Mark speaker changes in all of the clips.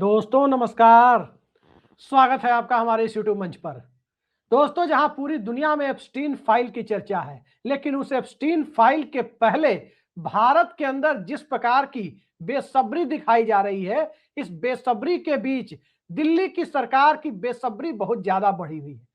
Speaker 1: दोस्तों नमस्कार। स्वागत है आपका हमारे इस यूट्यूब मंच पर। दोस्तों, जहां पूरी दुनिया में एप्स्टीन फाइल की चर्चा है, लेकिन उस एप्स्टीन फाइल के पहले भारत के अंदर जिस प्रकार की बेसब्री दिखाई जा रही है, इस बेसब्री के बीच दिल्ली की सरकार की बेसब्री बहुत ज्यादा बढ़ी हुई है।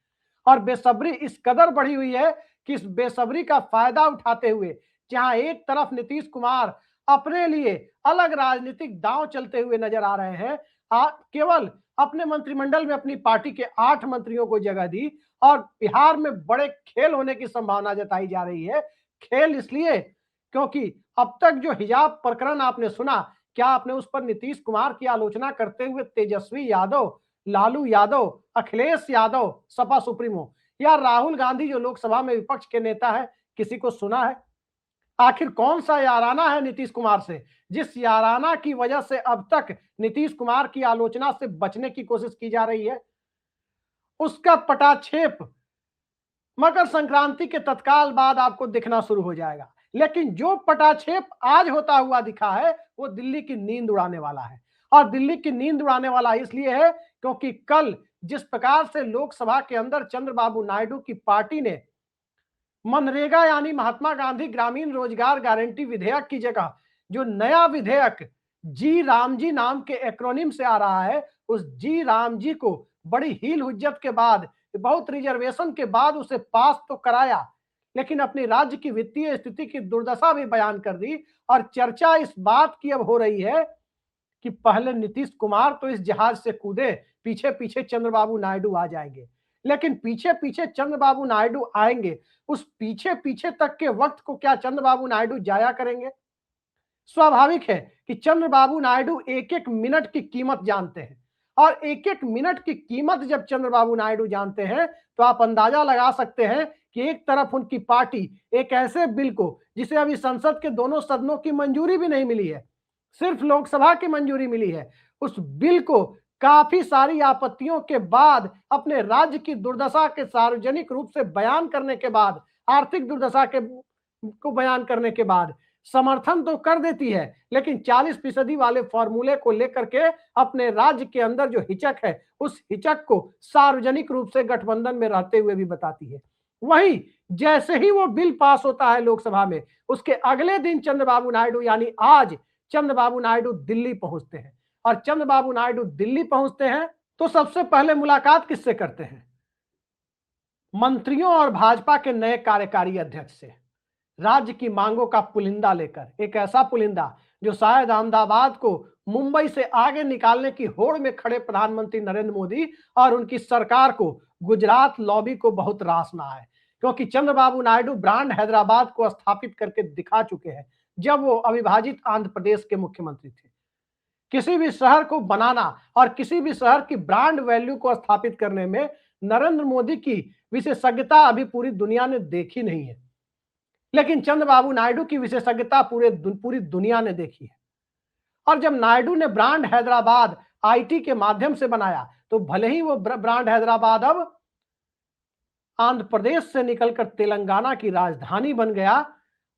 Speaker 1: और बेसब्री इस कदर बढ़ी हुई है कि इस बेसब्री का फायदा उठाते हुए जहां एक तरफ नीतीश कुमार अपने लिए अलग राजनीतिक दांव चलते हुए नजर आ रहे हैं, केवल अपने मंत्रिमंडल में अपनी पार्टी के 8 मंत्रियों को जगह दी और बिहार में बड़े खेल होने की संभावना जताई जा रही है। खेल इसलिए क्योंकि अब तक जो हिजाब प्रकरण आपने सुना, क्या आपने उस पर नीतीश कुमार की आलोचना करते हुए तेजस्वी यादव, लालू यादव, अखिलेश यादव सपा सुप्रीमो या राहुल गांधी जो लोकसभा में विपक्ष के नेता है, किसी को सुना है? आखिर कौन सा याराना है नीतीश कुमार से, जिस याराना की वजह से अब तक नीतीश कुमार की आलोचना से बचने की कोशिश की जा रही है? उसका पटाक्षेप मकर संक्रांति के तत्काल बाद आपको दिखना शुरू हो जाएगा। लेकिन जो पटाक्षेप आज होता हुआ दिखा है, वो दिल्ली की नींद उड़ाने वाला है। और दिल्ली की नींद उड़ाने वाला इसलिए है क्योंकि कल जिस प्रकार से लोकसभा के अंदर चंद्रबाबू नायडू की पार्टी ने मनरेगा यानी महात्मा गांधी ग्रामीण रोजगार गारंटी विधेयक की जगह जो नया विधेयक जी राम जी नाम के एक्रोनिम से आ रहा है, उस जी राम जी को बड़ी हील हुज्जत के बाद, बहुत रिजर्वेशन के बाद उसे पास तो कराया, लेकिन अपनी राज्य की वित्तीय स्थिति की दुर्दशा भी बयान कर दी। और चर्चा इस बात की अब हो रही है कि पहले नीतीश कुमार तो इस जहाज से कूदे, पीछे पीछे चंद्रबाबू नायडू आ जाएंगे। लेकिन पीछे पीछे चंद्रबाबू नायडू आएंगे, उस पीछे पीछे तक के वक्त को क्या चंद्रबाबू नायडू जाया करेंगे? स्वाभाविक है कि चंद्रबाबू नायडू एक एक मिनट की कीमत जानते हैं। और एक एक मिनट की कीमत जब चंद्रबाबू नायडू जानते हैं, तो आप अंदाजा लगा सकते हैं कि एक तरफ उनकी पार्टी एक ऐसे बिल को, जिसे अभी संसद के दोनों सदनों की मंजूरी भी नहीं मिली है, सिर्फ लोकसभा की मंजूरी मिली है, उस बिल को काफी सारी आपत्तियों के बाद, अपने राज्य की दुर्दशा के सार्वजनिक रूप से बयान करने के बाद, आर्थिक दुर्दशा के को बयान करने के बाद समर्थन तो कर देती है, लेकिन 40% वाले फॉर्मूले को लेकर के अपने राज्य के अंदर जो हिचक है, उस हिचक को सार्वजनिक रूप से गठबंधन में रहते हुए भी बताती है। वहीं जैसे ही वो बिल पास होता है लोकसभा में, उसके अगले दिन चंद्रबाबू नायडू यानी आज चंद्रबाबू नायडू दिल्ली पहुंचते हैं। और चंद्रबाबू नायडू दिल्ली पहुंचते हैं तो सबसे पहले मुलाकात किससे करते हैं? मंत्रियों और भाजपा के नए कार्यकारी अध्यक्ष से, राज्य की मांगों का पुलिंदा लेकर, एक ऐसा पुलिंदा जो शायद अहमदाबाद को मुंबई से आगे निकालने की होड़ में खड़े प्रधानमंत्री नरेंद्र मोदी और उनकी सरकार को, गुजरात लॉबी को बहुत रास ना है। क्योंकि चंद्रबाबू नायडू ब्रांड हैदराबाद को स्थापित करके दिखा चुके हैं जब वो अविभाजित आंध्र प्रदेश के मुख्यमंत्री थे। किसी भी शहर को बनाना और किसी भी शहर की ब्रांड वैल्यू को स्थापित करने में नरेंद्र मोदी की विशेषज्ञता अभी पूरी दुनिया ने देखी नहीं है, लेकिन चंद्रबाबू नायडू की विशेषज्ञता पूरी दुनिया ने देखी है। और जब नायडू ने ब्रांड हैदराबाद आईटी के माध्यम से बनाया, तो भले ही वो ब्रांड हैदराबाद अब आंध्र प्रदेश से निकलकर तेलंगाना की राजधानी बन गया,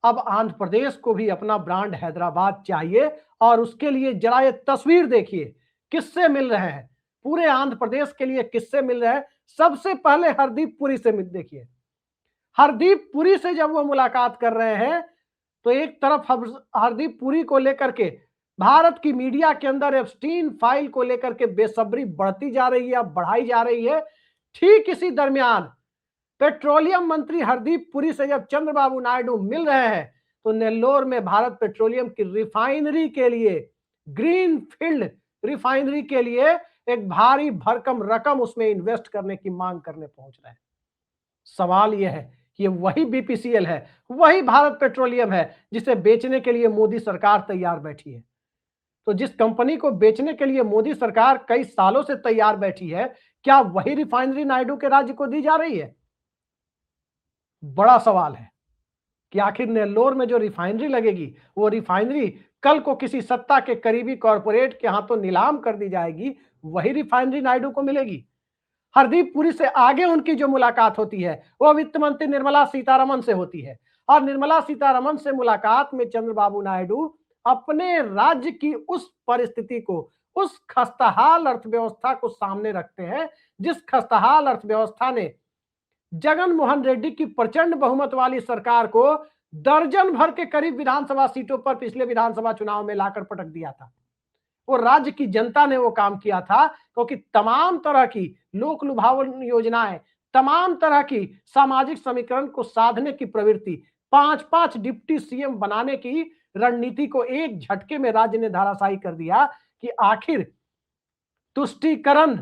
Speaker 1: अब आंध्र प्रदेश को भी अपना ब्रांड हैदराबाद चाहिए। और उसके लिए जरा ये तस्वीर देखिए, किससे मिल रहे हैं, पूरे आंध्र प्रदेश के लिए किससे मिल रहे हैं। सबसे पहले हरदीप पुरी से देखिए, हरदीप पुरी से जब वो मुलाकात कर रहे हैं, तो एक तरफ हरदीप पुरी को लेकर के भारत की मीडिया के अंदर एप्स्टीन फाइल को लेकर के बेसब्री बढ़ती जा रही है, बढ़ाई जा रही है। ठीक इसी दरमियान पेट्रोलियम मंत्री हरदीप पुरी से जब चंद्रबाबू नायडू मिल रहे हैं, तो नेल्लोर में भारत पेट्रोलियम की रिफाइनरी के लिए, ग्रीन फील्ड रिफाइनरी के लिए एक भारी भरकम रकम उसमें इन्वेस्ट करने की मांग करने पहुंच रहे हैं। सवाल यह है कि ये वही बीपीसीएल है, वही भारत पेट्रोलियम है जिसे बेचने के लिए मोदी सरकार तैयार बैठी है। तो जिस कंपनी को बेचने के लिए मोदी सरकार कई सालों से तैयार बैठी है, क्या वही रिफाइनरी नायडू के राज्य को दी जा रही है? बड़ा सवाल है कि आखिर नेल्लोर में जो रिफाइनरी लगेगी, वो रिफाइनरी कल को किसी सत्ता के करीबी कॉरपोरेट के हाथों नीलाम कर दी जाएगी, वही रिफाइनरी नायडू को मिलेगी। हरदीप पुरी से आगे उनकी जो मुलाकात होती है, वो वित्त मंत्री निर्मला सीतारमण से होती है। और निर्मला सीतारमण से मुलाकात में चंद्रबाबू नायडू अपने राज्य की उस परिस्थिति को, उस खस्ताहाल अर्थव्यवस्था को सामने रखते हैं, जिस खस्ताहाल अर्थव्यवस्था ने जगन मोहन रेड्डी की प्रचंड बहुमत वाली सरकार को दर्जन भर के करीब विधानसभा सीटों पर पिछले विधानसभा चुनाव में लाकर पटक दिया था। वो राज्य की जनता ने वो काम किया था, क्योंकि तमाम तरह की लोक लुभावन योजनाएं, तमाम तरह की सामाजिक समीकरण को साधने की प्रवृत्ति, 5-5 डिप्टी सीएम बनाने की रणनीति को एक झटके में राज्य ने धराशायी कर दिया कि आखिर तुष्टीकरण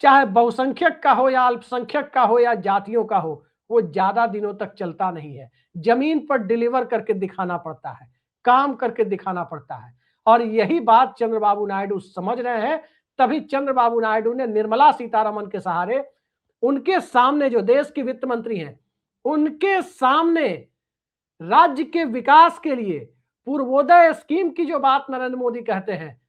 Speaker 1: चाहे बहुसंख्यक का हो या अल्पसंख्यक का हो या जातियों का हो, वो ज्यादा दिनों तक चलता नहीं है। जमीन पर डिलीवर करके दिखाना पड़ता है, काम करके दिखाना पड़ता है। और यही बात चंद्रबाबू नायडू समझ रहे हैं। तभी चंद्रबाबू नायडू ने निर्मला सीतारमण के सहारे, उनके सामने जो देश की वित्त मंत्री हैं, उनके सामने राज्य के विकास के लिए पूर्वोदय स्कीम की जो बात नरेंद्र मोदी कहते हैं,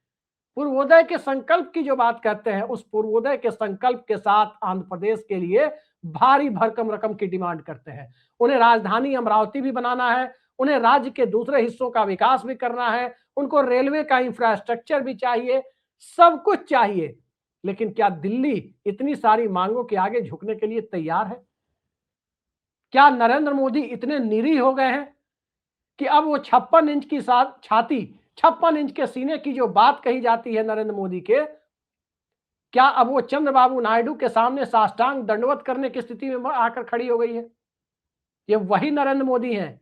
Speaker 1: पूर्वोदय के संकल्प की जो बात कहते हैं, उस पूर्वोदय के संकल्प के साथ आंध्र प्रदेश के लिए भारी भरकम रकम की डिमांड करते हैं। उन्हें राजधानी अमरावती भी बनाना है, उन्हें राज्य के दूसरे हिस्सों का विकास भी करना है, उनको रेलवे का इंफ्रास्ट्रक्चर भी चाहिए, सब कुछ चाहिए। लेकिन क्या दिल्ली इतनी सारी मांगों के आगे झुकने के लिए तैयार है? क्या नरेंद्र मोदी इतने निरीह हो गए हैं कि अब वो 56 इंच की छाती, 56 इंच के सीने की जो बात कही जाती है नरेंद्र मोदी के, क्या अब वो चंद्रबाबू नायडू के सामने साष्टांग दंडवत करने की स्थिति में आकर खड़ी हो गई है? ये वही नरेंद्र मोदी हैं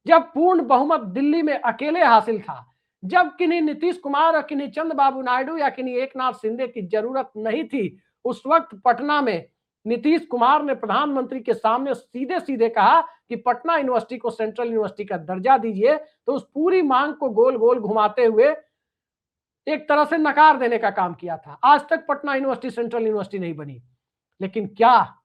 Speaker 1: जब पूर्ण बहुमत दिल्ली में अकेले हासिल था, जब किन्हीं नीतीश कुमार और किन्हीं चंद्रबाबू नायडू या किन्हीं एकनाथ शिंदे की जरूरत नहीं थी, उस वक्त पटना में नीतीश कुमार ने प्रधानमंत्री के सामने सीधे सीधे कहा कि पटना यूनिवर्सिटी को सेंट्रल यूनिवर्सिटी का दर्जा दीजिए। तो उस पूरी मांग को गोल गोल घुमाते हुए एक तरह से नकार देने का काम किया था। आज तक पटना यूनिवर्सिटी सेंट्रल यूनिवर्सिटी नहीं बनी। लेकिन क्या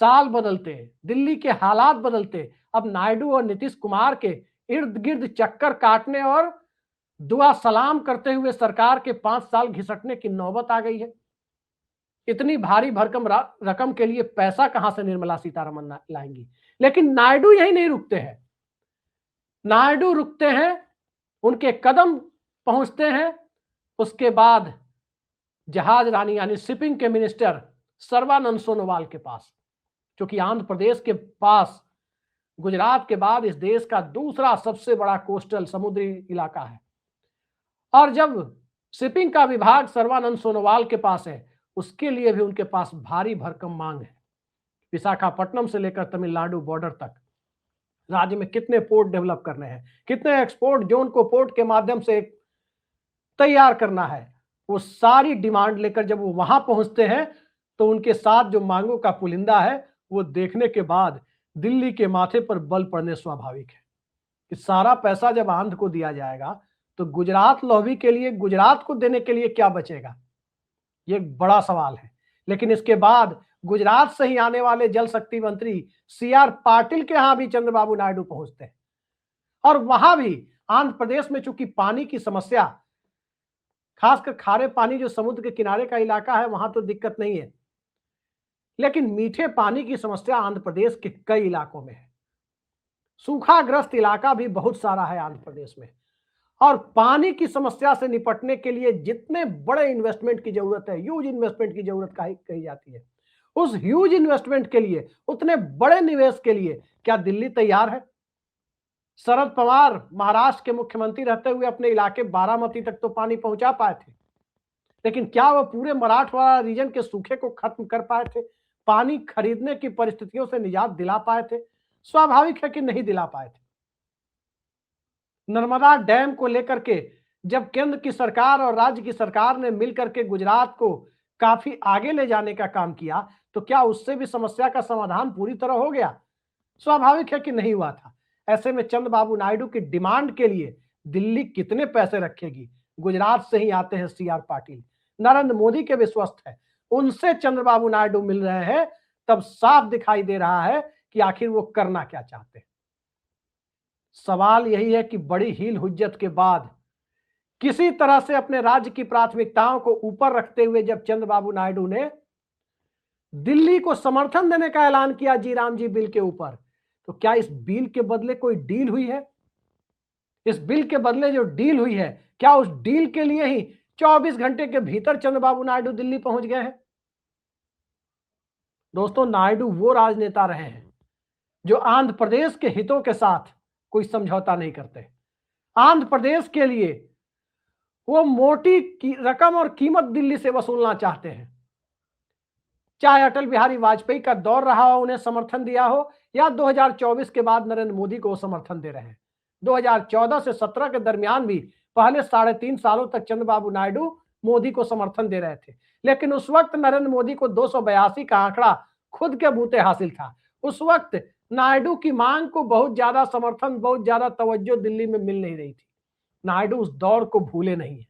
Speaker 1: साल बदलते, दिल्ली के हालात बदलते, अब नायडू और नीतीश कुमार के इर्द गिर्द चक्कर काटने और दुआ सलाम करते हुए सरकार के 5 साल घिसटने की नौबत आ गई है। इतनी भारी भरकम रकम के लिए पैसा कहां से निर्मला सीतारमण लाएंगी? लेकिन नायडू यही नहीं रुकते हैं। नायडू रुकते हैं, उनके कदम पहुंचते हैं, उसके बाद जहाज रानी यानी शिपिंग के मिनिस्टर सर्बानंद सोनोवाल के पास, क्योंकि आंध्र प्रदेश के पास गुजरात के बाद इस देश का दूसरा सबसे बड़ा कोस्टल समुद्री इलाका है। और जब शिपिंग का विभाग सर्बानंद सोनोवाल के पास है, उसके लिए भी उनके पास भारी भरकम मांग है। विशाखापट्टनम से लेकर तमिलनाडु बॉर्डर तक राज्य में कितने पोर्ट डेवलप करने हैं, कितने एक्सपोर्ट जोन को पोर्ट के माध्यम से तैयार करना है, वो सारी डिमांड लेकर जब वो वहां पहुंचते हैं तो उनके साथ जो मांगों का पुलिंदा है वो देखने के बाद दिल्ली के माथे पर बल पड़ने स्वाभाविक है कि सारा पैसा जब आंध्र को दिया जाएगा तो गुजरात लॉबी के लिए, गुजरात को देने के लिए क्या बचेगा? ये एक बड़ा सवाल है। लेकिन इसके बाद गुजरात से ही आने वाले जल शक्ति मंत्री CR पाटिल के यहां भी चंद्रबाबू नायडू पहुंचते हैं और वहां भी आंध्र प्रदेश में चूंकि पानी की समस्या, खासकर खारे पानी जो समुद्र के किनारे का इलाका है वहां तो दिक्कत नहीं है, लेकिन मीठे पानी की समस्या आंध्र प्रदेश के कई इलाकों में है। सूखाग्रस्त इलाका भी बहुत सारा है आंध्र प्रदेश में और पानी की समस्या से निपटने के लिए जितने बड़े इन्वेस्टमेंट की जरूरत है, ह्यूज इन्वेस्टमेंट की जरूरत कही जाती है, उस ह्यूज इन्वेस्टमेंट के लिए, उतने बड़े निवेश के लिए क्या दिल्ली तैयार है? शरद पवार महाराष्ट्र के मुख्यमंत्री रहते हुए अपने इलाके बारामती तक तो पानी पहुंचा पाए थे, लेकिन क्या वो पूरे मराठवाड़ा रीजन के सूखे को खत्म कर पाए थे? पानी खरीदने की परिस्थितियों से निजात दिला पाए थे? स्वाभाविक है कि नहीं दिला पाए थे। नर्मदा डैम को लेकर के जब केंद्र की सरकार और राज्य की सरकार ने मिलकर के गुजरात को काफी आगे ले जाने का काम किया, तो क्या उससे भी समस्या का समाधान पूरी तरह हो गया? स्वाभाविक है कि नहीं हुआ था। ऐसे में चंद्रबाबू नायडू की डिमांड के लिए दिल्ली कितने पैसे रखेगी? गुजरात से ही आते हैं CR पाटिल, नरेंद्र मोदी के विश्वस्त है, उनसे चंद्रबाबू नायडू मिल रहे हैं, तब साफ दिखाई दे रहा है कि आखिर वो करना क्या चाहते हैं। सवाल यही है कि बड़ी हील हुज्जत के बाद किसी तरह से अपने राज्य की प्राथमिकताओं को ऊपर रखते हुए जब चंद्रबाबू नायडू ने दिल्ली को समर्थन देने का ऐलान किया जी राम जी बिल के ऊपर, तो क्या इस बिल के बदले कोई डील हुई है? इस बिल के बदले जो डील हुई है, क्या उस डील के लिए ही 24 घंटे के भीतर चंद्रबाबू नायडू दिल्ली पहुंच गए हैं। दोस्तों, नायडू वो राजनेता रहे हैं जो आंध्र प्रदेश के हितों के साथ कोई समझौता नहीं करते। आंध्र प्रदेश के लिए वो मोटी रकम और कीमत दिल्ली से वसूलना चाहते हैं। चाहे अटल बिहारी वाजपेयी का दौर रहा हो, उन्हें समर्थन दिया हो, या 2024 के बाद नरेंद्र मोदी को समर्थन दे रहे हैं। 2014 से 17 के दरमियान भी पहले 3.5 सालों तक चंद्रबाबू नायडू मोदी को समर्थन दे रहे थे, लेकिन उस वक्त नरेंद्र मोदी को 282 का आंकड़ा खुद के बूते हासिल था। उस वक्त नायडू की मांग को बहुत ज्यादा समर्थन, बहुत ज्यादा तवज्जो दिल्ली में मिल नहीं रही थी। नायडू उस दौर को भूले नहीं है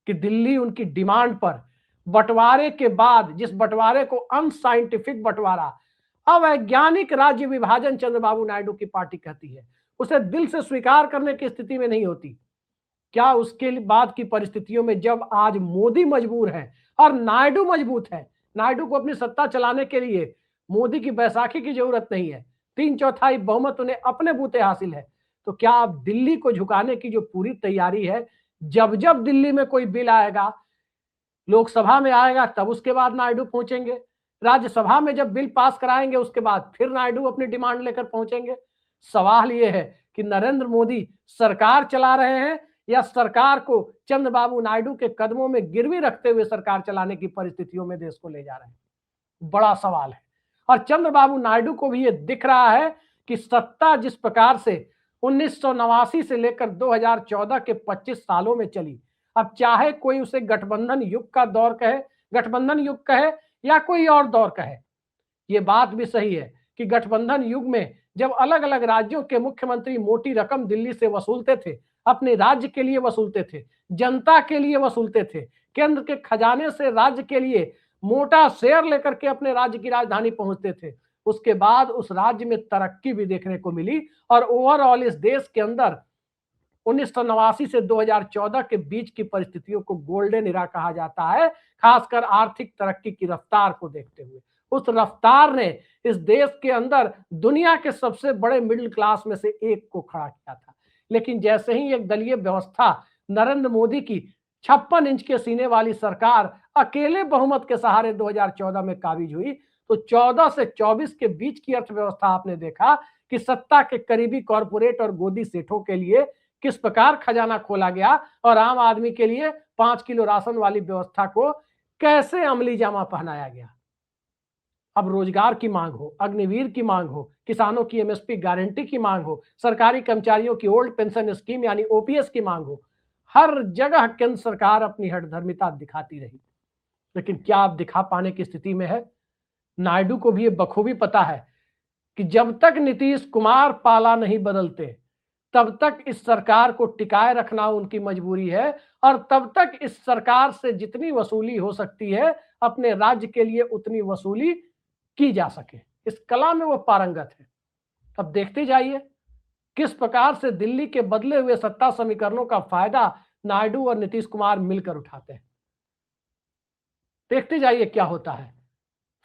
Speaker 1: कि दिल्ली उनकी डिमांड पर बंटवारे के बाद, जिस बंटवारे को अनसाइंटिफिक बंटवारा, अवैज्ञानिक राज्य विभाजन चंद्रबाबू नायडू की पार्टी कहती है, उसे दिल से स्वीकार करने की स्थिति में नहीं होती। क्या उसके बाद की परिस्थितियों में जब आज मोदी मजबूर है और नायडू मजबूत है, नायडू को अपनी सत्ता चलाने के लिए मोदी की बैसाखी की जरूरत नहीं है, 3/4 बहुमत उन्हें अपने बूते हासिल है, तो क्या अब दिल्ली को झुकाने की जो पूरी तैयारी है, जब जब दिल्ली में कोई बिल आएगा, लोकसभा में आएगा, तब उसके बाद नायडू पहुंचेंगे, राज्यसभा में जब बिल पास कराएंगे उसके बाद फिर नायडू अपनी डिमांड लेकर पहुंचेंगे। सवाल यह है कि नरेंद्र मोदी सरकार चला रहे हैं या सरकार को चंद्रबाबू नायडू के कदमों में गिरवी रखते हुए सरकार चलाने की परिस्थितियों में देश को ले जा रहे हैं। बड़ा सवाल है। और चंद्रबाबू नायडू को भी यह दिख रहा है कि सत्ता जिस प्रकार से 1989 से लेकर 2014 के 25 सालों में चली, अब चाहे कोई उसे गठबंधन युग का दौर कहे, गठबंधन युग कहे, या कोई और दौर कहे, ये बात भी सही है कि गठबंधन युग में जब अलग अलग राज्यों के मुख्यमंत्री मोटी रकम दिल्ली से वसूलते थे, अपने राज्य के लिए वसूलते थे, जनता के लिए वसूलते थे, केंद्र के खजाने से राज्य के लिए मोटा शेयर लेकर के अपने राज्य की राजधानी पहुंचते थे, उसके बाद उस राज्य में तरक्की भी देखने को मिली और ओवरऑल इस देश के अंदर 1989 से 2014 के बीच की परिस्थितियों को गोल्डन इरा कहा जाता है, खासकर आर्थिक तरक्की की रफ्तार को देखते हुए। उस रफ्तार ने इस देश के अंदर दुनिया के सबसे बड़े मिडिल क्लास में से एक को खड़ा किया था। लेकिन जैसे ही एक दलीय व्यवस्था, नरेंद्र मोदी की 56 इंच के सीने वाली सरकार अकेले बहुमत के सहारे 2014 में काबिज हुई, तो 14 से 24 के बीच की अर्थव्यवस्था आपने देखा कि सत्ता के करीबी कॉरपोरेट और गोदी सेठों के लिए किस प्रकार खजाना खोला गया और आम आदमी के लिए 5 किलो राशन वाली व्यवस्था को कैसे अमली जामा पहनाया गया। अब रोजगार की मांग हो, अग्निवीर की मांग हो, किसानों की एमएसपी गारंटी की मांग हो, सरकारी कर्मचारियों की ओल्ड पेंशन स्कीम यानी ओपीएस की मांग हो, हर जगह केंद्र सरकार अपनी हठधर्मिता दिखाती रही। लेकिन क्या अब दिखा पाने की स्थिति में है? नायडू को भी ये बखूबी पता है कि जब तक नीतीश कुमार पाला नहीं बदलते, तब तक इस सरकार को टिकाए रखना उनकी मजबूरी है और तब तक इस सरकार से जितनी वसूली हो सकती है अपने राज्य के लिए उतनी वसूली की जा सके। इस कला में वो पारंगत है। अब देखते जाइए किस प्रकार से दिल्ली के बदले हुए सत्ता समीकरणों का फायदा नायडू और नीतीश कुमार मिलकर उठाते हैं। देखते जाइए क्या होता है।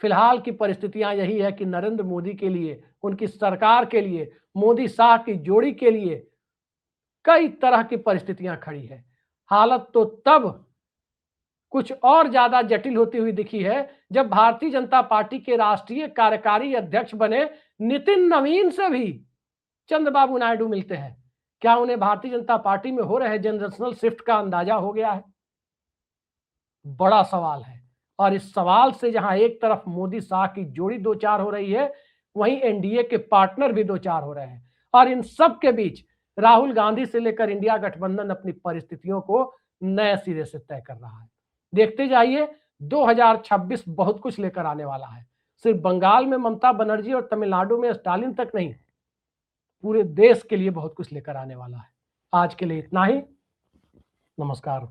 Speaker 1: फिलहाल की परिस्थितियां यही है कि नरेंद्र मोदी के लिए, उनकी सरकार के लिए, मोदी शाह की जोड़ी के लिए कई तरह की परिस्थितियां खड़ी है। हालत तो तब कुछ और ज्यादा जटिल होती हुई दिखी है जब भारतीय जनता पार्टी के राष्ट्रीय कार्यकारी अध्यक्ष बने नितिन नवीन से भी चंद्रबाबू नायडू मिलते हैं। क्या उन्हें भारतीय जनता पार्टी में हो रहे जनरेशनल शिफ्ट का अंदाजा हो गया है? बड़ा सवाल है। और इस सवाल से जहां एक तरफ मोदी शाह की जोड़ी दो चार हो रही है, वहीं एनडीए के पार्टनर भी दो चार हो रहे हैं। और इन सब के बीच राहुल गांधी से लेकर इंडिया गठबंधन अपनी परिस्थितियों को नए सिरे से तय कर रहा है। देखते जाइए 2026 बहुत कुछ लेकर आने वाला है। सिर्फ बंगाल में ममता बनर्जी और तमिलनाडु में स्टालिन तक नहीं, पूरे देश के लिए बहुत कुछ लेकर आने वाला है। आज के लिए इतना ही। नमस्कार।